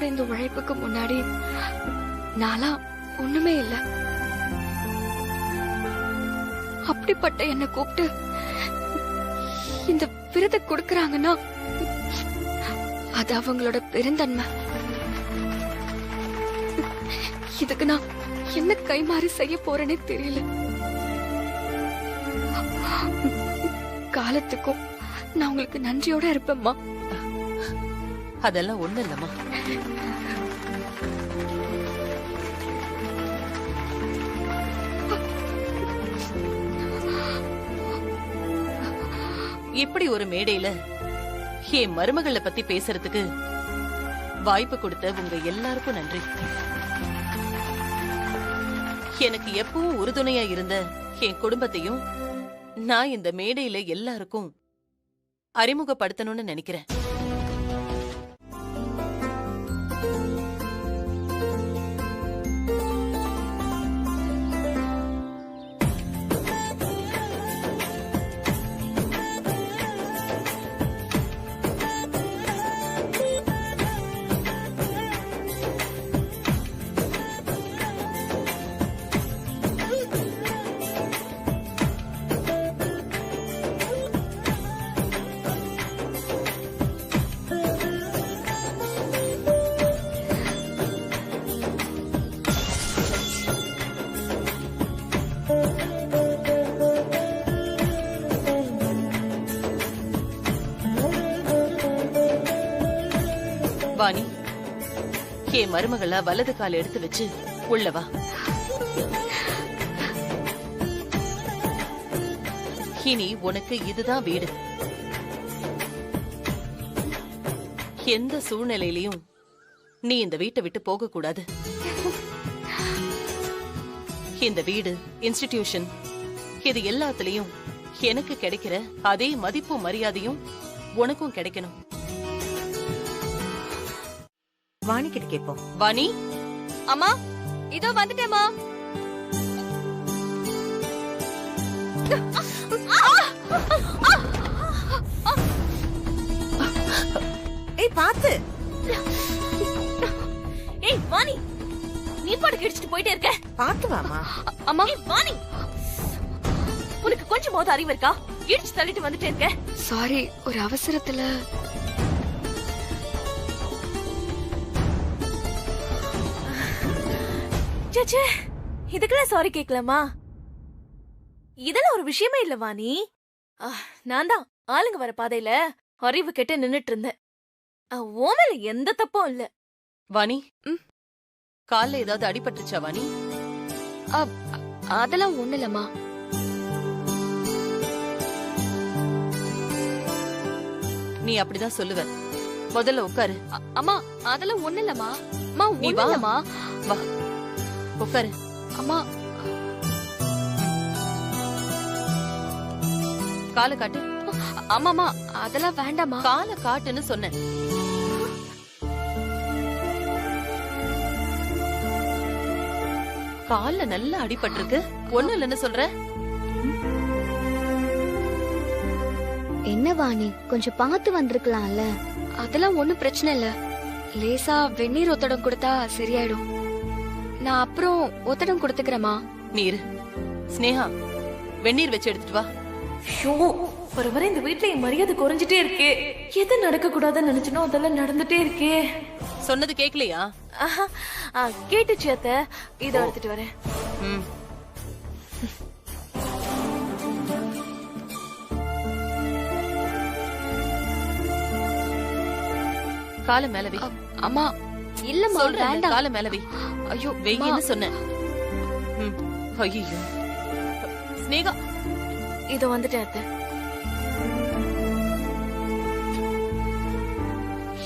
என்னோட இந்த உழைப்புக்கு முன்னாடி நானா ஒண்ணுமே இல்ல. அப்படிப்பட்ட என்ன கூப்பிட்டு இந்த விருதை கொடுக்கறாங்கன்னா அது அவங்களோட பெருந்தன்மை. இதுக்கு நான் என்ன கைமாறி செய்ய போறேனே தெரியல. காலத்துக்கும் நான் உங்களுக்கு நன்றியோட இருப்பேம்மா. அதெல்லாம் ஒண்ணு இல்லம்மா. இப்படி ஒரு மேடையில என் மருமகளை பத்தி பேசுறதுக்கு வாய்ப்பு கொடுத்த உங்க எல்லாருக்கும் நன்றி. எனக்கு எப்பவும் உறுதுணையா இருந்த என் குடும்பத்தையும் நான் இந்த மேடையில எல்லாருக்கும் அறிமுகப்படுத்தணும்னு நினைக்கிறேன். வாணி, என் மருமகளா வலது கால எடுத்து வச்சு உள்ளவா. இனி உனக்கு இதுதான் வீடு. எந்த சூழ்நிலையிலையும் நீ இந்த வீட்டை விட்டு போக கூடாது. இந்த வீடு, இன்ஸ்டிடியூஷன், இது எல்லாத்துலயும் எனக்கு கிடைக்கிற அதே மதிப்பும் மரியாதையும் உனக்கும் கிடைக்கணும். வாணி கிட்ட கேட்போம். வாணி, அம்மா இதோ வந்துட்டேம்மா. ஏய் பாத்து. ஏய் வாணி, நீ பாட்டுக்கு இடிச்சிட்டு போயிட்டே இருக்க. பாத்து வாமா. அம்மா. ஏய் வாணி, உனக்கு கொஞ்சமாவது அறிவு இருக்கா? இடிச்சு தள்ளிட்டு வந்துட்டே இருக்க. சாரி, ஒரு அவசரத்துல. சேச்சே, இதுக்கெல்லாம் சாரி கேட்கலாமா? இதெல்லாம் ஒரு விஷயமே இல்ல வாணி. நான் தான் ஆளுங்க வர பாதையில அறிவு கெட்டு நின்னுட்டு இருந்தேன். ஓமேல எந்த தப்பும் இல்ல. வாணி, கால்ல ஏதாவது அடிபட்டுச்சா வாணி? அதெல்லாம் ஒண்ணு இல்லம்மா. நீ அப்படிதான் சொல்லுவ. முதல்ல உட்காரு. அம்மா அதெல்லாம் ஒண்ணு இல்லம்மா. அம்மா நீ ஒண்ணு வா. இல்லம்மா. வா உட்காரு. அம்மா காலை காட்டு. அம்மாமா அதெல்லாம் வேண்டாமா. காலை காட்டுன்னு சொன்னேன். கால்ல நல்லா அடிபட்டிருக்கு. ஒண்ணு இல்லன்னு சொல்ற. என்ன வாணி, கொஞ்சம் பார்த்து வந்திருக்கலாம்ல. அதெல்லாம் ஒண்ணும் பிரச்சனை இல்ல. லேசா வெந்நீர் ஒத்தடம் கொடுத்தா சரியாயிடும். நான் அப்புறம் ஒத்தடம் கொடுத்துக்கிறேமா. நீர் ஸ்னேகா, வெந்நீர் வச்சு எடுத்துட்டு வா. ஐயோ, வர வர இந்த வீட்டுல என் மரியாதை குறைஞ்சிட்டே இருக்கு. எது நடக்க கூடாதுன்னு நினைச்சனோ அதெல்லாம் நடந்துட்டே இருக்கே. சொன்னது கேக்கலையா? கேட்டுச்சு அத்தை. இதை எடுத்துட்டு வரேன். கால மேல வை. அம்மா இல்லம்மா வேண்டாம். கால மேல வை. ஐயோ வெயின்னு சொன்னேன். ஐயோ ஸ்னேகா, இதோ வந்துட்டேன் அத்தை.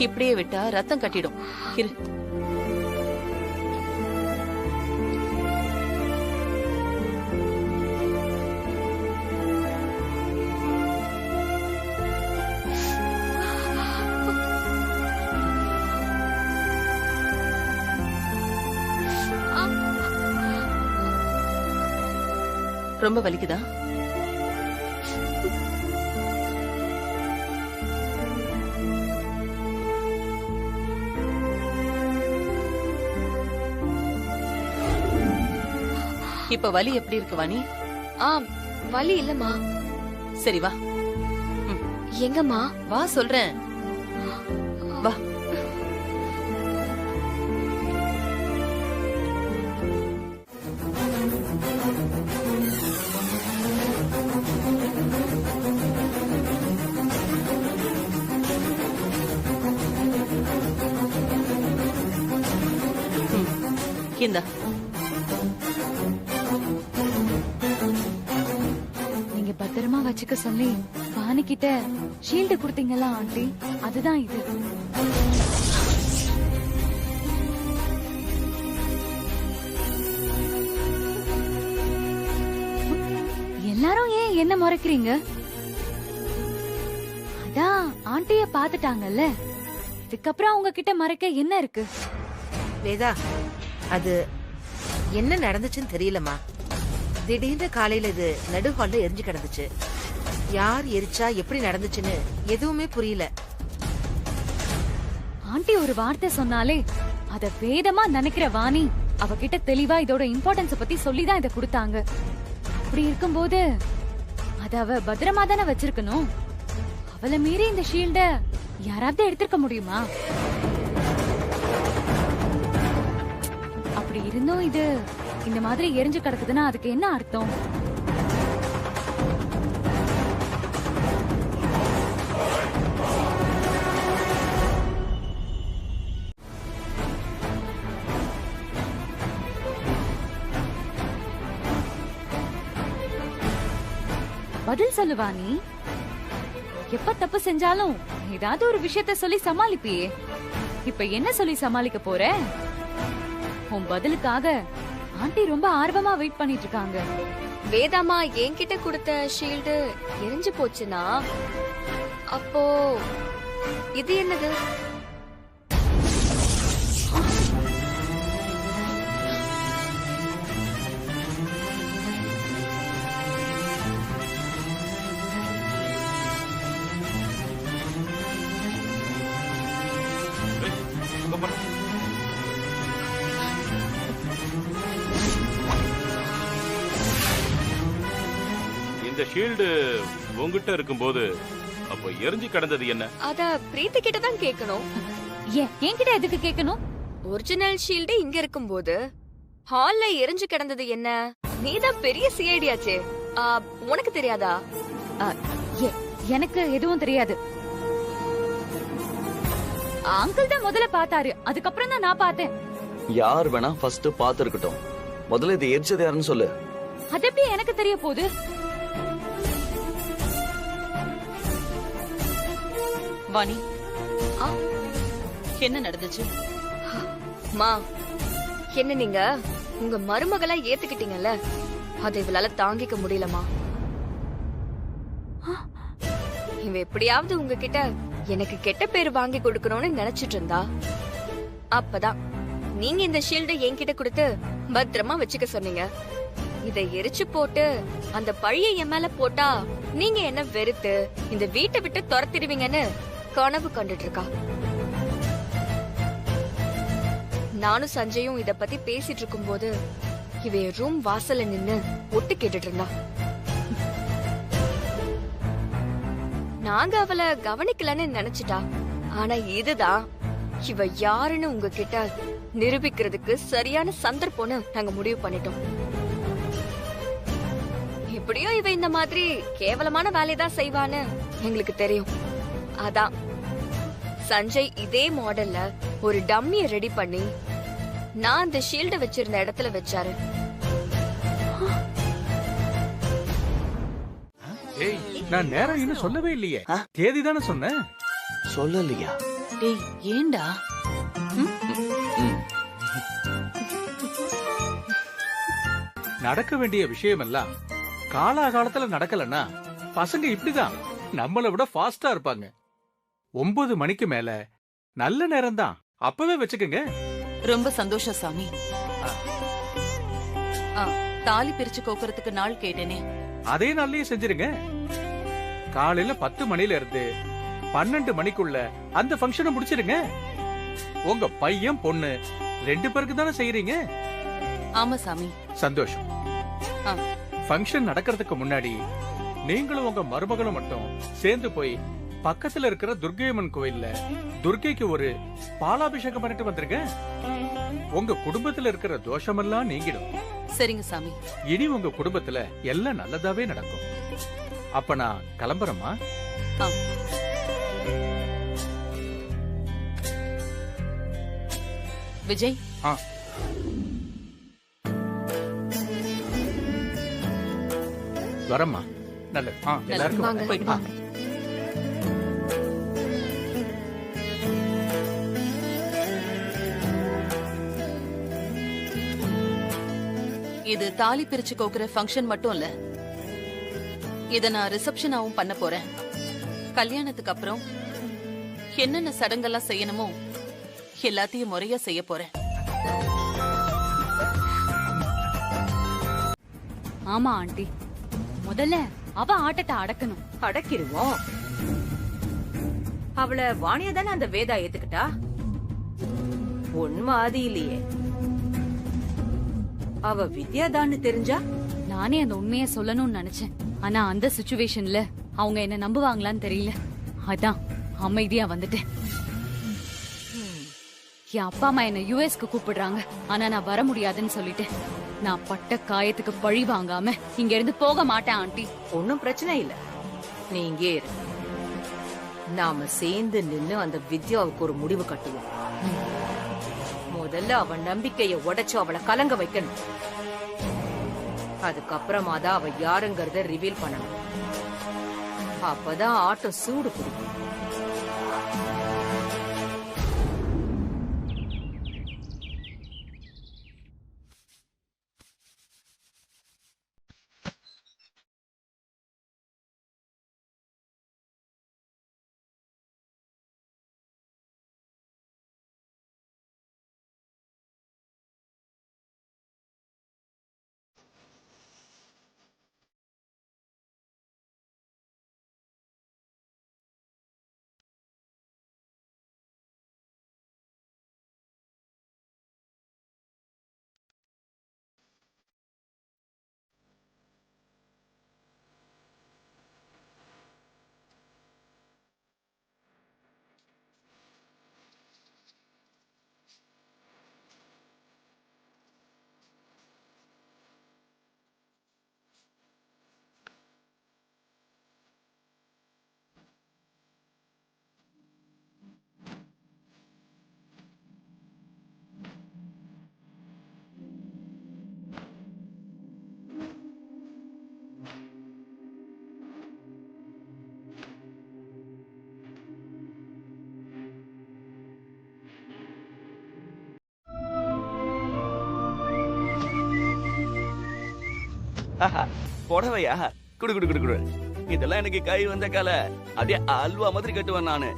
இப்படியே விட்டா ரத்தம் கட்டிடும். இரு. ரொம்ப வலிக்குதா? இப்ப வலி எப்படி இருக்கு வாணி? ஆ, வலி இல்லம்மா. சரி வா எங்கம்மா? வா சொல்றேன், வா. இந்தா. நீங்க பத்திரமா வச்சுக்க சொல்லி வாணி கிட்ட ஷீல்டு கொடுத்தீங்களா ஆண்டி? அதுதான் இது. எல்லாரும் ஏன் என்ன முறைக்கிறீங்க? அதான் ஆண்டிய பாத்துட்டாங்கல்ல, இதுக்கப்புறம் அவங்க கிட்ட மறைக்க என்ன இருக்கு? வேதா, அது என்ன நடந்துச்சுன்னு தெரியலமா. திடீர்னு காலையில இது நடுஹால்ல எரிஞ்சு கிடந்துச்சு. யார் எரிச்சா, எப்படி நடந்துச்சுன்னு எதுவுமே புரியல. ஆண்டி ஒரு வார்த்தை சொன்னாலே அத வேதமா நினைக்கிற வாணி அவகிட்ட தெளிவா இதோட இம்பார்ட்டன்ஸ் பத்தி சொல்லிதான் இத கொடுத்தாங்க. அப்படி இருக்கும்போது அத அவ பத்திரமா தானே வச்சிருக்கணும். அவளை மீறி இந்த ஷீல்ட யாராவது எடுத்திருக்க முடியுமா? அப்படி இருந்தும் இது இந்த மாதிரி எரிஞ்சு கிடக்குதுன்னா அதுக்கு என்ன அர்த்தம்? பதில் சொல்லுவா நீ. எப்ப தப்பு செஞ்சாலும் ஏதாவது ஒரு விஷயத்த சொல்லி சமாளிப்பியே. இப்ப என்ன சொல்லி சமாளிக்க போற? உன் பதிலுக்காக ஆண்டி ரொம்ப ஆர்வமா வெயிட் பண்ணிட்டு இருக்காங்க. வேதாமா என்கிட்ட கொடுத்த ஷீல்டு எரிஞ்சு போச்சுன்னா அப்போ இது என்னது? இந்த ஷீல்டு உங்ககிட்ட இருக்கும்போது அப்ப எரிஞ்சு கிடந்தது என்ன? அத பிரீத்தி கிட்ட தான் கேட்கணும். என்கிட்ட எதுக்கு கேட்கணும்? ஒரிஜினல் ஷீல்டு இங்க இருக்கும்போது ஹால்ல எரிஞ்சு கிடந்தது என்ன? நீதான் பெரிய சிஐடி ஆச்சே, உனக்கு தெரியாதா? எனக்கு எதுவும் தெரியாது. அங்கிள் தான் முதல்ல பார்த்தாரு, அதுக்கப்புறம் தான் நான் பார்த்தேன். யார் வேணா ஃபர்ஸ்ட் பாத்துருக்கட்டும், முதல்ல இது எரிச்சது யாருன்னு சொல்லு. அது எப்படி எனக்கு தெரிய போகுது? வாணி, என்ன நடந்துச்சு? மா, என்ன நீங்க உங்க மருமகளா ஏத்துக்கிட்டீங்கல்ல, அதை இவளால தாங்கிக்க முடியலமா. இவ எப்படியாவது உங்ககிட்ட எனக்கு கெட்ட பேர் வாங்கி கொடுக்கணும்னு நினைச்சிட்டு இருந்தா, அப்பதான் நீங்க இந்த ஷீல்ட என்கிட்ட கொடுத்து பத்திரமா வச்சுக்க சொன்னீங்க. இதை எரிச்சு போட்டு அந்த பழிய என் மேல போட்டா நீங்க என்ன வெறுத்து இந்த வீட்டை விட்டு துரத்திடுவீங்கன்னு கனவு கண்டுட்டு இருக்கா. நானும் சஞ்சயும் இத பத்தி பேசிட்டு இருக்கும் போது இவ ரூம் வாசல்ல நின்னு ஒட்டு கேட்டுட்டு இருந்தா. நாங்க அவளை கவனிக்கலன்னு நினைச்சிட்டா. ஆனா இதுதான் இவ யாருன்னு உங்ககிட்ட நிரூபிக்கிறதுக்கு சரியான சந்தர்ப்பம்னு நாங்க முடிவு பண்ணிட்டோம். எப்படியோ இவ இந்த மாதிரி கேவலமான வேலையதான் செய்வான்னு எங்களுக்கு தெரியும். அதான் சஞ்சய் இதே மாடல்ல ஒரு டம்மிய ரெடி பண்ணி நான் அந்த ஷீல்ட வச்சிருந்த இடத்துல வச்சாரு. ஏய், நான் நேரம் இன்னும் சொல்லவே இல்லையே. தேதி தானே சொன்னேன். சொல்லலையா? டேய், ஏண்டா? நடக்க வேண்டிய விஷயம் எல்லாம் காலாகாலத்துல நடக்கலன்னா பசங்க இப்படிதான் நம்மளை விட ஃபாஸ்டா இருப்பாங்க. 9 மணிக்கு மேல நல்ல நேரம் தான், அப்பவே வச்சுக்கோங்க. ரொம்ப சந்தோஷம் சாமி. தாலி பிரிச்சு கோக்கறதுக்கு நாள் கேட்டேனே, அதே நாள்லயே செஞ்சிருங்க. காலையில 10 மணில இருந்து 12 மணிக்குள்ள அந்த ஃபங்க்ஷனை முடிச்சிருங்க. உங்க பையன் பொண்ணு 2 பேருக்கு தானே செய்யறீங்க. ஆமா சாமி. சந்தோஷம். ஆ. ஃபங்க்ஷன் நடக்கிறதுக்கு முன்னாடி நீங்களும் உங்க மருமகளும் மட்டும் சேர்ந்து போய் பக்கத்துல இருக்கிற துர்க்கையம்மன் கோயில்ல துர்க்கைக்கு ஒரு பாலாபிஷேகம் பண்ணிட்டு வந்துருங்க. உங்க குடும்பத்துல இருக்கிற தோஷமெல்லாம் நீங்கிடும். சரிங்க சாமி. இனி உங்க குடும்பத்துல எல்லாம் நல்லதாவே நடக்கும். அப்ப நான் கிளம்புறேம்மா. ஆ. விஜய், ஆ. வரம்மா. நல்லது. எல்லாருக்கும் வாங்க. போயிட்டு வா. இது தாலி பிரிச்சு கோக்குற ஃபங்க்ஷன் மட்டும் இல்ல, இத நான் ரிசப்ஷனாவும் பண்ண போறேன். கல்யாணத்துக்கு அப்புறம் என்னென்ன சடங்கெல்லாம் செய்யணுமோ எல்லாத்தையும் முறையா செய்ய போறேன். ஆமா ஆண்டி, முதல்ல அவ ஆட்டத்தை அடக்கணும். அடக்கிடுவோம். அவள வாணியா தானே அந்த வேதா ஏத்துக்கிட்டா. உண்மை ஆதி இல்லையே. அவ வித்யாதான்னு தெரிஞ்சா நானே அந்த உண்மைய சொல்லணும்னு நினைச்சேன். ஆனா அந்த சிச்சுவேஷன்ல அவங்க என்ன நம்புவாங்களான்னு தெரியல. அதான் அமைதியா வந்துட்டேன். என் அப்பா அம்மா என்ன யுஎஸ்க்கு கூப்பிடுறாங்க, ஆனா நான் வர முடியாதுன்னு சொல்லிட்டேன். நான் பட்ட காயத்துக்கு பழி வாங்காம இங்க இருந்து போக மாட்டேன் ஆண்டி. ஒன்னும் பிரச்சனை இல்ல, நீ இங்கே இரு. நாம சேர்ந்து நின்னு அந்த வித்யாவுக்கு ஒரு முடிவு கட்டுவோம். முதல்ல அவன் நம்பிக்கைய உடைச்சு அவளை கலங்க வைக்கணும். அதுக்கப்புறமா தான் அவ யாருங்கறத ரிவீல் பண்ணணும். அப்பதான் ஆட்டம் சூடு பிடிக்கும். புடவையா? குடு குடு குடு குடு. இதெல்லாம் எனக்கு கை வந்த கால அப்படியே அல்வா மாதிரி கட்டுவேன் நானு.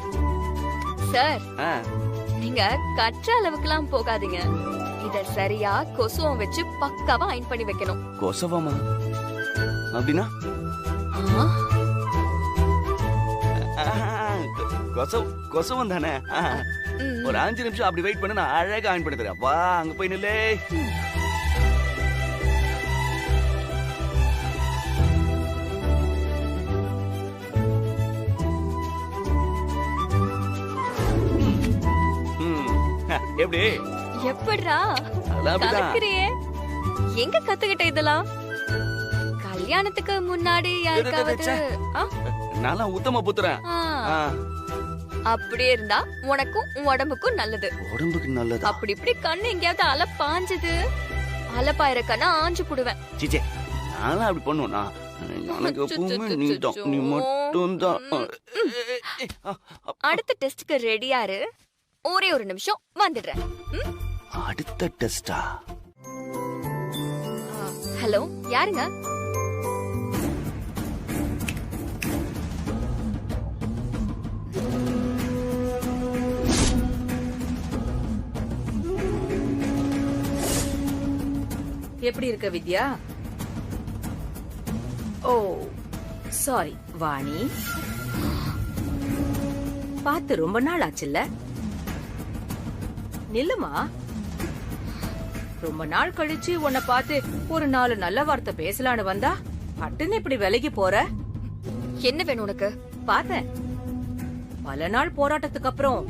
சார், ஆ. நீங்க கற்ற அளவுக்குலாம் போகாதீங்க. இத சரியா கொசுவம் வச்சு பக்காவா அயன் பண்ணி வைக்கணும். கொசவமா? அப்படின்னா கொசவம் தானே. ஒரு 5 நிமிஷம் அப்படி வெயிட் பண்ண, நான் அழகா அயன் பண்ணி தரேன். வா, அங்க போய் நில்லே. எப்படி எப்படிடா அதெல்லாம் கலக்குறியே? எங்க கத்துக்கிட்ட இதெல்லாம்? கல்யாணத்துக்கு முன்னாடி யாருக்காவது நான் உத்தம புத்துறேன். அப்படியே இருந்தா உனக்கும் உன் உடம்புக்கும் நல்லது. உடம்புக்கு நல்லது. அப்படி இப்படி கண்ணு எங்கேயாவது அலை பாஞ்சது, அலப்பாயிர கண்ணா ஆஞ்சு புடுவேன். சிச்சே, நானும் அப்படி பண்ணுவேனா? எனக்கு எப்பவுமே நீ மட்டும் தான். அடுத்த டெஸ்ட்க்கு ரெடியாரு. ஒரே ஒரு நிமிஷம் வந்துடுறேன். அடுத்த டெஸ்டா? ஹலோ, யாருங்க? எப்படி இருக்க வித்யா? ஓ சாரி வாணி, பார்த்து ரொம்ப நாள் ஆச்சுல்ல. நில்லுமா. ரொம்ப நாள் கழிச்சு உன்னை பார்த்து ஒரு 4 நல்ல வார்த்தை பேசலான்னு வந்தா பட்டுன்னு இப்படி விலகி போற. என்ன வேணும் உனக்கு? பார்த்தேன். பல நாள் போராட்டத்துக்கு அப்புறம்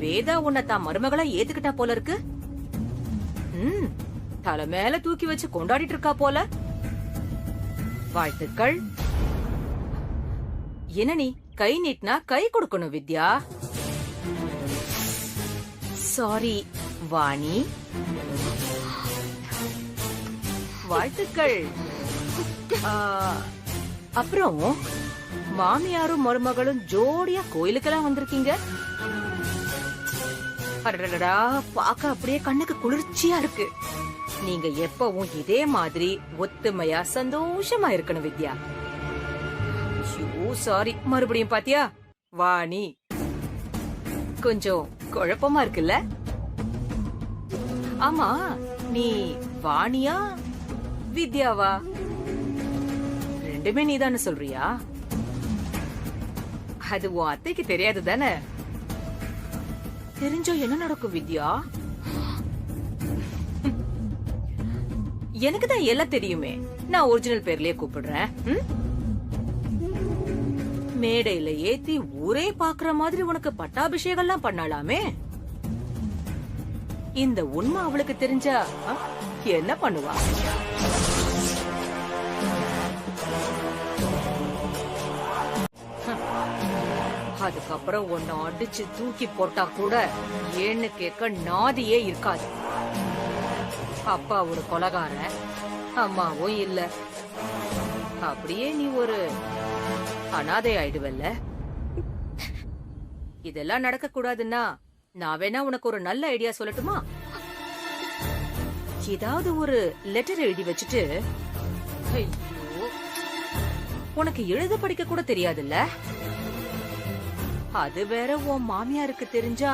வேதா உன்னை தான் மருமகளா ஏத்துக்கிட்டா போல இருக்கு. தலை மேல தூக்கி வச்சு கொண்டாடிட்டு இருக்கா போல. வாழ்த்துக்கள். என்ன நீ கை நீட்டினா கை கொடுக்கணும் வித்யா. சாரி வாணி. வாழ்த்துக்கள். அப்புறம் மாமியாரும் மருமகளும் ஜோடியா கோயிலுக்கெல்லாம் வந்திருக்கீங்க. அடடடா, பாக்க அப்படியே கண்ணுக்கு குளிர்ச்சியா இருக்கு. நீங்க எப்பவும் இதே மாதிரி ஒத்துமையா சந்தோஷமா இருக்கணும் வித்யா. சாரி மறுபடியும் பாத்தியா வாணி, கொஞ்சம் குழப்பமா இருக்குல்ல? ஆமா, நீ வாணியா வித்யாவா? ரெண்டுமே நீதானே சொல்றியா? அது உன் அத்தைக்கு தெரியாது தானே? தெரிஞ்சோ என்ன நடக்கும் வித்யா? எனக்கு தான் எல்லாம் தெரியுமே. நான் ஒரிஜினல் பேர்லயே கூப்பிடுறேன். மேடையில ஏத்தி ஊரே பாக்குற மாதிரி உனக்கு பட்டாபிஷேகம் எல்லாம் பண்ணலாமே. இந்த உண்மை அவளுக்கு தெரிஞ்சா என்ன பண்ணுவா? அதுக்கப்புறம் உன்னை அடிச்சு தூக்கி போட்டா கூட ஏன்னு கேட்க நாதியே இருக்காது. அப்பா ஒரு கொலகார, அம்மாவும் இல்ல. அப்படியே நீ ஒரு அனாதை ஆயிடுவல்ல. இதெல்லாம் நடக்க கூடாதுன்னா நான் வேணா உனக்கு ஒரு நல்ல ஐடியா சொல்லட்டுமா? ஏதாவது ஒரு லெட்டர் எழுதி வச்சுட்டு, ஐயோ உனக்கு எழுத படிக்க கூட தெரியாதுல்ல, அது வேற உன் மாமியாருக்கு தெரிஞ்சா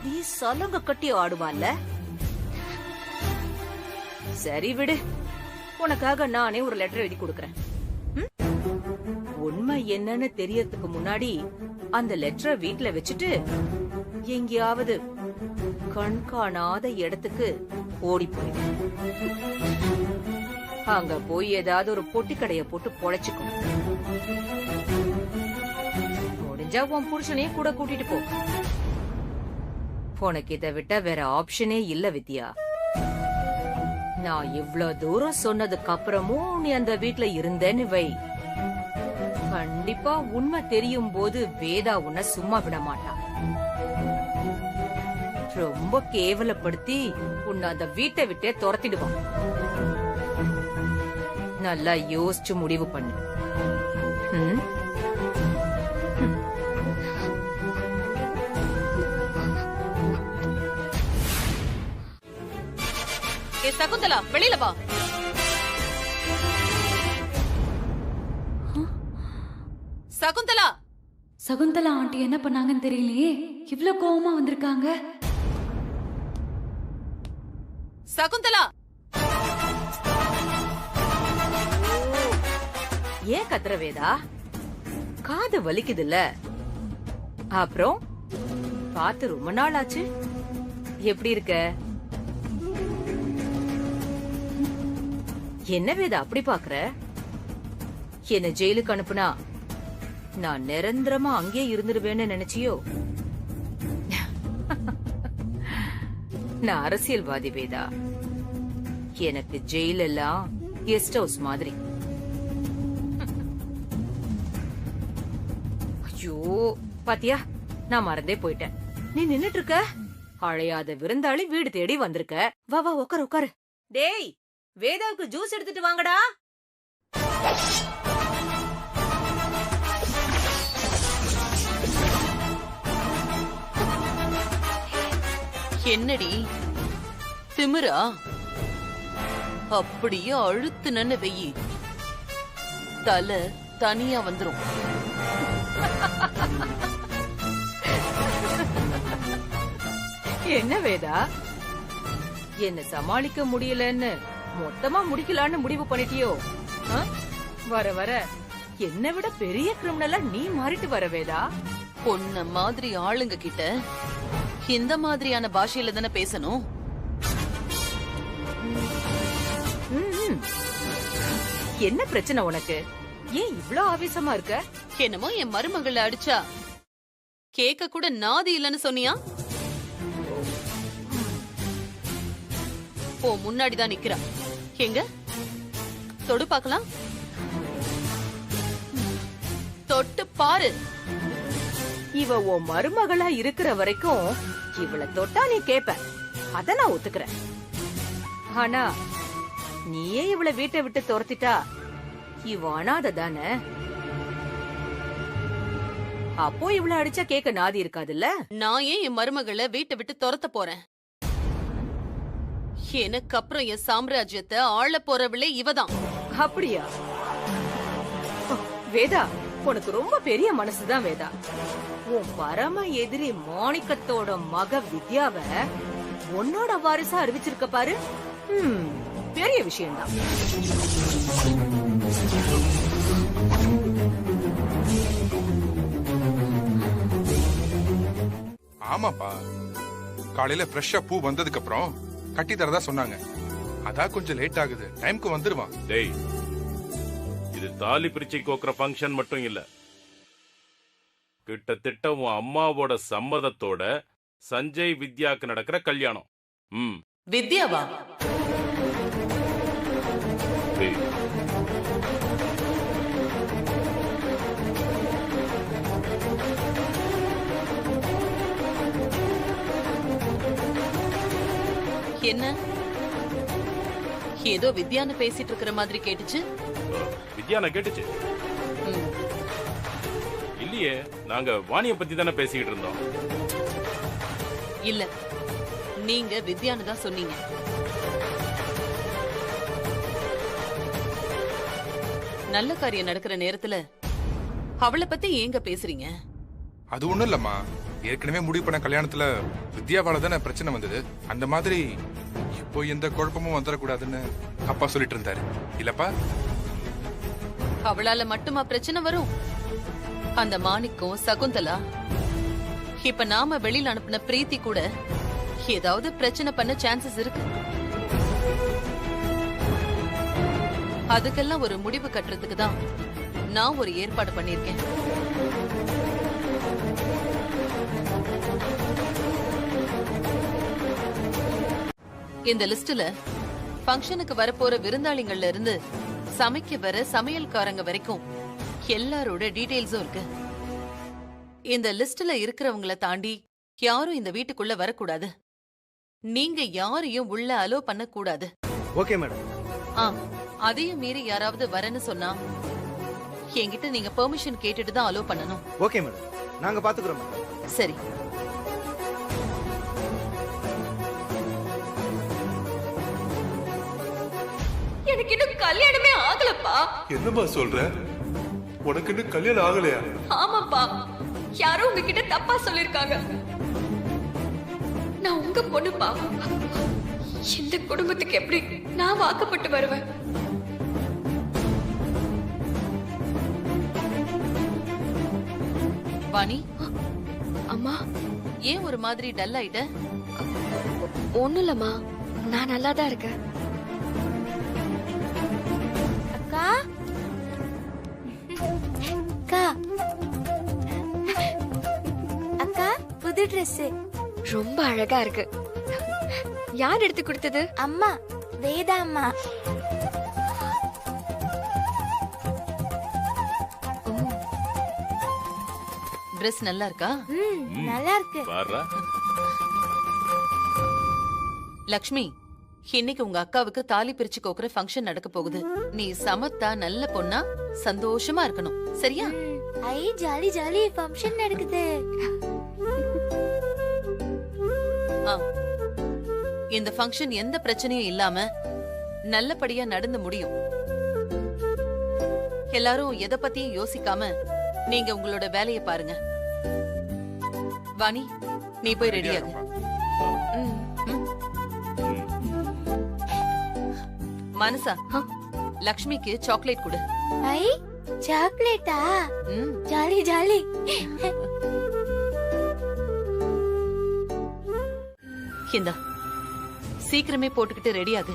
நீ சலங்க கட்டி ஆடுவான்ல. சரி விடு, உனக்காக நானே ஒரு லெட்டர் எழுதி கொடுக்கறேன். உண்மை என்னன்னு தெரியறதுக்கு முன்னாடி அந்த லெட்டரை வீட்டுல வச்சுட்டு எங்கேயாவது கண் காணாத இடத்துக்கு ஓடி போயிடு. அங்க போய் ஏதாவது ஒரு பொட்டி கடைய போட்டு பொழைச்சுக்கும். முடிஞ்சா உன் புருஷனையும் கூட கூட்டிட்டு போ. உனக்கு இதை விட்டா வேற ஆப்ஷனே இல்ல வித்யா. நான் இவ்ளோ தூரம் சொன்னதுக்கு அப்புறமும் நீ அந்த வீட்டுல இருந்தேன்னு வை, கண்டிப்பா உண்மை தெரியும் போது வேதா உன்னை சும்மா விட மாட்டா. ரொம்ப கேவலப்படுத்தி உன்னை அந்த வீட்டை விட்டே துரத்திடுவான். நல்லா யோசிச்சு முடிவு பண்ணு. சகுந்தலா, வெளியில வா. சகுந்தலா, சகுந்தலா ஆண்டி என்ன பண்ணாங்கன்னு தெரியலையே, இவ்ளோ கோவமா வந்திருக்காங்க. சகுந்தலா, ஏன் கத்துற வேதா? காது வலிக்குதுல்ல? அப்புறம் பார்த்து ரொம்ப நாள் ஆச்சு. எப்படி இருக்க? என்ன வேதா அப்படி பாக்குற? என்ன ஜெயிலுக்கு அனுப்புனா நான் நிரந்தரமா அங்கே இருந்துருவேன்னு நினைச்சியோ? நான் அரசியல்வாதி வேதா. எனக்கு ஜெயில் எல்லாம் கெஸ்ட் ஹவுஸ் மாதிரி. ஐயோ பாத்தியா, நான் மறந்தே போயிட்டேன். நீ நின்னுட்டு இருக்க, அழையாத விருந்தாளி வீடு தேடி வந்திருக்க. வா வா உட்காரு உட்காரு. டேய், வேதாவுக்கு ஜூஸ் எடுத்துட்டு வாங்கடா. என்னடி திமிரா? அப்படியே அழுத்துனன்னு வெயி, தலை தனியா வந்துரும். என்ன வேதா, என்ன சமாளிக்க முடியலன்னு மொத்தமா முடிக்கலான்னு முடிவு பண்ணிட்டியோ? வர வர என்னை விட பெரிய கிரிமினலா நீ மாறிட்டு வர வேதா. பொண்ண மாதிரி ஆளுங்க கிட்ட இந்த மாதிரியான பாஷையில தானே பேசணும். என்ன பிரச்சனை உனக்கு? ஏன் இவ்ளோ ஆவேசமா இருக்க? என்னமோ என் மருமகளை அடிச்சா கேக்க கூட நாதி இல்லன்னு சொன்னியா? போ, முன்னாடிதான் நிக்கிறா. எங்க தொடு பாக்கலாம். தொட்டு பாரு. இவ உன் மருமகளா இருக்கிற வரைக்கும் இவள தொட்டா நீ கேப்ப, அத நான் ஒத்துக்கிறேன். ஆனா நீயே இவள வீட்டை விட்டு துரத்திட்டா இவ அனாதை தானே. அப்போ இவள அடிச்சா கேட்க நாதி இருக்காதுல்ல. நான் ஏன் என் மருமகளை வீட்டை விட்டு துரத்த போறேன்? எனக்கு அப்புறம் என் சாம்ராஜ்யத்தை ஆள போறவளே இவதான். அப்படியா? வேதா, உனக்கு ரொம்ப பெரிய மனசுதான் வேதா. உன் பரம எதிரி மாணிக்கத்தோட மக வித்யாவ உன்னோட வாரிசா அறிவிச்சிருக்க பாரு. பெரிய விஷயம்தான். ஆமாப்பா, காலையில ஃப்ரெஷ்ஷா பூ வந்ததுக்கு அப்புறம் கட்டி தரதா சொன்னாங்க. அதான் கொஞ்சம் லேட் ஆகுது. டைம்க்கு வந்துருவான். டேய், இது தாலி பிரிச்சை கோக்குற ஃபங்க்ஷன் மட்டும் இல்ல. கிட்டத்தட்ட உன் அம்மாவோட சம்மதத்தோட சஞ்சய் வித்யாக்கு நடக்கிற கல்யாணம். வித்யாவா? டேய், என்ன ஏதோ வித்யான்னு பேசிட்டு இருக்கிற மாதிரி கேட்டுச்சு. வித்யானா கேட்டுச்சு? இல்லையே, நாங்க வாணிய பத்தி தானே பேசிக்கிட்டு இருந்தோம். இல்ல, நீங்க வித்யான்னு தான் சொன்னீங்க. நல்ல காரியம் நடக்கிற நேரத்துல அவளை பத்தி ஏங்க பேசுறீங்க? அது ஒண்ணும் இல்லம்மா, ஏற்கனவே முடிவு பண்ண கல்யாணத்துல வித்யாவால தானே பிரச்சனை வந்தது. அந்த மாதிரி இப்போ எந்த குழப்பமும் வந்துடக்கூடாதுன்னு அப்பா சொல்லிட்டு இருந்தாரு இல்லப்பா? அவளால மட்டுமா பிரச்சனை வரும்? அந்த மாணிக்கம், சகுந்தலா, இப்ப நாம வெளியில அனுப்பின பிரீத்தி கூட ஏதாவது பிரச்சனை பண்ண சான்சஸ் இருக்கு. அதுக்கெல்லாம் ஒரு முடிவு கட்டுறதுக்கு தான் நான் ஒரு ஏற்பாடு பண்ணிருக்கேன். இந்த லிஸ்ட்ல ஃபங்க்ஷனுக்கு வரப்போற விருந்தாளிங்கள்ல இருந்து சமைக்க வர சமையல்காரங்க வரைக்கும் எல்லாரோட டீடைல்ஸும் இருக்கு. இந்த லிஸ்ட்ல இருக்கிறவங்கள தாண்டி யாரும் இந்த வீட்டுக்குள்ள வரக்கூடாது. நீங்க யாரையும் உள்ள அலோ பண்ண கூடாது. Okay madam. அதையும் மீறி யாராவது வரேன்னு சொன்னா என்கிட்ட நீங்க பெர்மிஷன் கேட்டுட்டு தான் அலோ பண்ணணும். ஓகே மேடம், நாங்க பாத்துக்கிறோம் மேடம். சரி. எனக்கு இன்னும் கல்யாணமே ஆகலப்பா. என்னம்மா சொல்ற? உனக்கு இன்னும் கல்யாணம் ஆகலையா? ஆமாப்பா, யாரோ உங்ககிட்ட தப்பா சொல்லிருக்காங்க. நான் உங்க பொண்ணுப்பா. இந்த குடும்பத்துக்கு எப்படி நான் வாக்கப்பட்டு வருவேன்? வாணி, அம்மா, ஏன் ஒரு மாதிரி டல் ஆயிட்ட? ஒண்ணும் இல்லம்மா, நான் நல்லா தான் இருக்கேன். அக்கா, அக்கா, அக்கா, புது ட்ரெஸ் ரொம்ப அழகா இருக்கு. யார் எடுத்து கொடுத்தது? அம்மா, வேதா அம்மா. ட்ரெஸ் நல்லா இருக்கா? நல்லா இருக்கு. லக்ஷ்மி, இன்னைக்கு உங்க அக்காவுக்கு தாலி பிரிச்சு கோக்குற ஃபங்க்ஷன் நடக்க போகுது. நீ சமத்தா நல்ல பொண்ணா சந்தோஷமா இருக்கணும், சரியா? ஐ ஜாலி ஜாலி ஃபங்க்ஷன் நடக்குது. இந்த ஃபங்க்ஷன் எந்த பிரச்சனையும் இல்லாம நல்லபடியா நடந்து முடியும். எல்லாரும் எதை பத்தியும் யோசிக்காம நீங்க உங்களோட வேலையை பாருங்க. வாணி, நீ போய் ரெடியாகு. மனசா, லக்ஷ்மிக்கு சாக்லேட் கொடு. ஐ, சாக்லேட்டா? Jolly jolly. இந்தா, சீக்கிரமே போட்டுக்கிட்டு ரெடியாகு.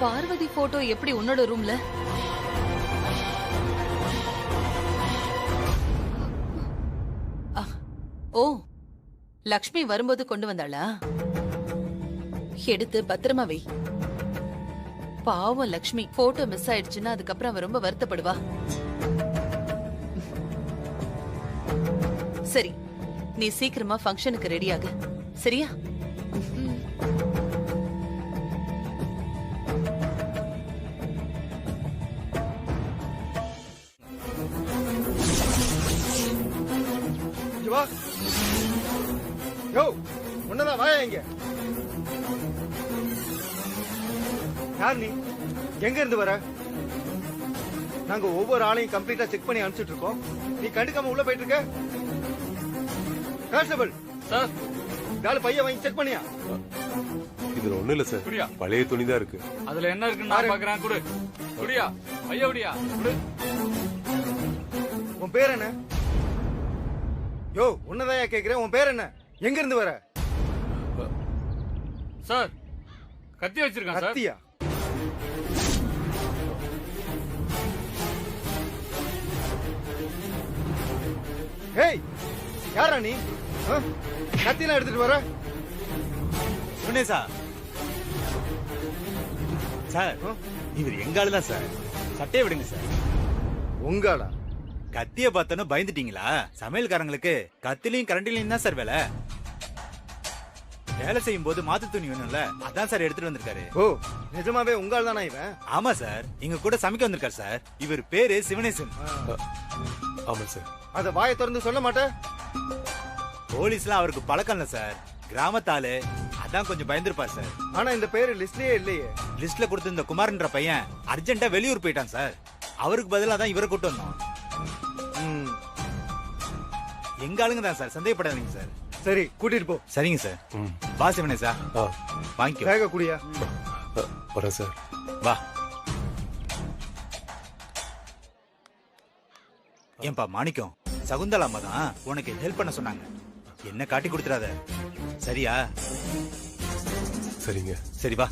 பார்வதி போட்டோ எப்படி உன்னோட ரூம்ல? ஓ, லக்ஷ்மி வரும்போது கொண்டு வந்தாளா? எடுத்து பத்திரமா வை. பாவம் லக்ஷ்மி, போட்டோ மிஸ் ஆயிடுச்சுன்னா அதுக்கப்புறம் அவ ரொம்ப வருத்தப்படுவா. சரி, நீ சீக்கிரமா ஃபங்க்ஷனுக்கு ரெடியாக. சரியா? வா. யோ, உன்னதான் வாயா இங்க. யார் நீ? எங்க இருந்து வர? நாங்க ஒவ்வொரு ஆளையும் கம்ப்ளீட்டா செக் பண்ணி அனுப்பிச்சிட்டு இருக்கோம். நீ கண்டுக்காம உள்ள போயிட்டு இருக்க. கான்ஸ்டபிள் சார், கால பைய வாங்கி செக் பண்ணியா? இதுல ஒண்ணு இல்ல சார், பழைய துணி தான் இருக்கு. அதுல என்ன இருக்குன்னு நான் பாக்குறேன். குடு குடியா ஐயா, குடியா குடு. உன் பேர் என்ன? யோ, உன்னதான் கேக்குறேன். உன் பேர் என்ன? எங்க இருந்து வர? சார், கத்தி வச்சிருக்கான் சார். கத்தியா? ஏய், யாரா நீ? கத்திலாம் எடுத்துட்டு வர? சார் சார், இவர் எங்க ஆளு தான் சார். சட்டையை விடுங்க சார். உங்களா? கத்திய பார்த்தோன்னு பயந்துட்டீங்களா? சமையல்காரங்களுக்கு கத்திலையும் கரண்டிலையும் தான் சார் வேலை. வேலை செய்யும் போது மாத்து துணி வேணும்ல, அதான் சார் எடுத்துட்டு வந்திருக்காரு. ஓ, நிஜமாவே உங்கள் தானா இவன்? ஆமா சார், இங்க கூட சமைக்க வந்திருக்காரு சார். இவர் பேரு சிவனேசன். ஆமா சார். அத வாயை திறந்து சொல்ல மாட்டேன். போலீஸ்லாம் அவருக்கு பழக்கம் இல்ல சார், கிராமத்தாளு, அதான் கொஞ்சம் பயந்துருப்பார் சார். ஆனா இந்த பேரு லிஸ்ட்லயே இல்லையே. லிஸ்ட்ல கொடுத்த இந்த குமார்ன்ற பையன் அர்ஜென்ட்டா வெளியூர் போயிட்டான் சார். அவருக்கு பதிலா தான் இவரை கூட்டு வந்தோம். எங்க ஆளுங்க தான் சார், சந்தேகப்படாதீங்க சார். சரி, கூட்டிட்டு போ. சரிங்க சார். வா சிவனேசா, வாங்கிக்கோ. வேக குடியா. வரேன் சார். வா. ஏன்பா மாணிக்கம், சகுந்தலா அம்மா தான் உனக்கு ஹெல்ப் பண்ண சொன்னாங்க. என்ன காட்டி கொடுத்துறாத, சரியா? சரிங்க. சரி வா.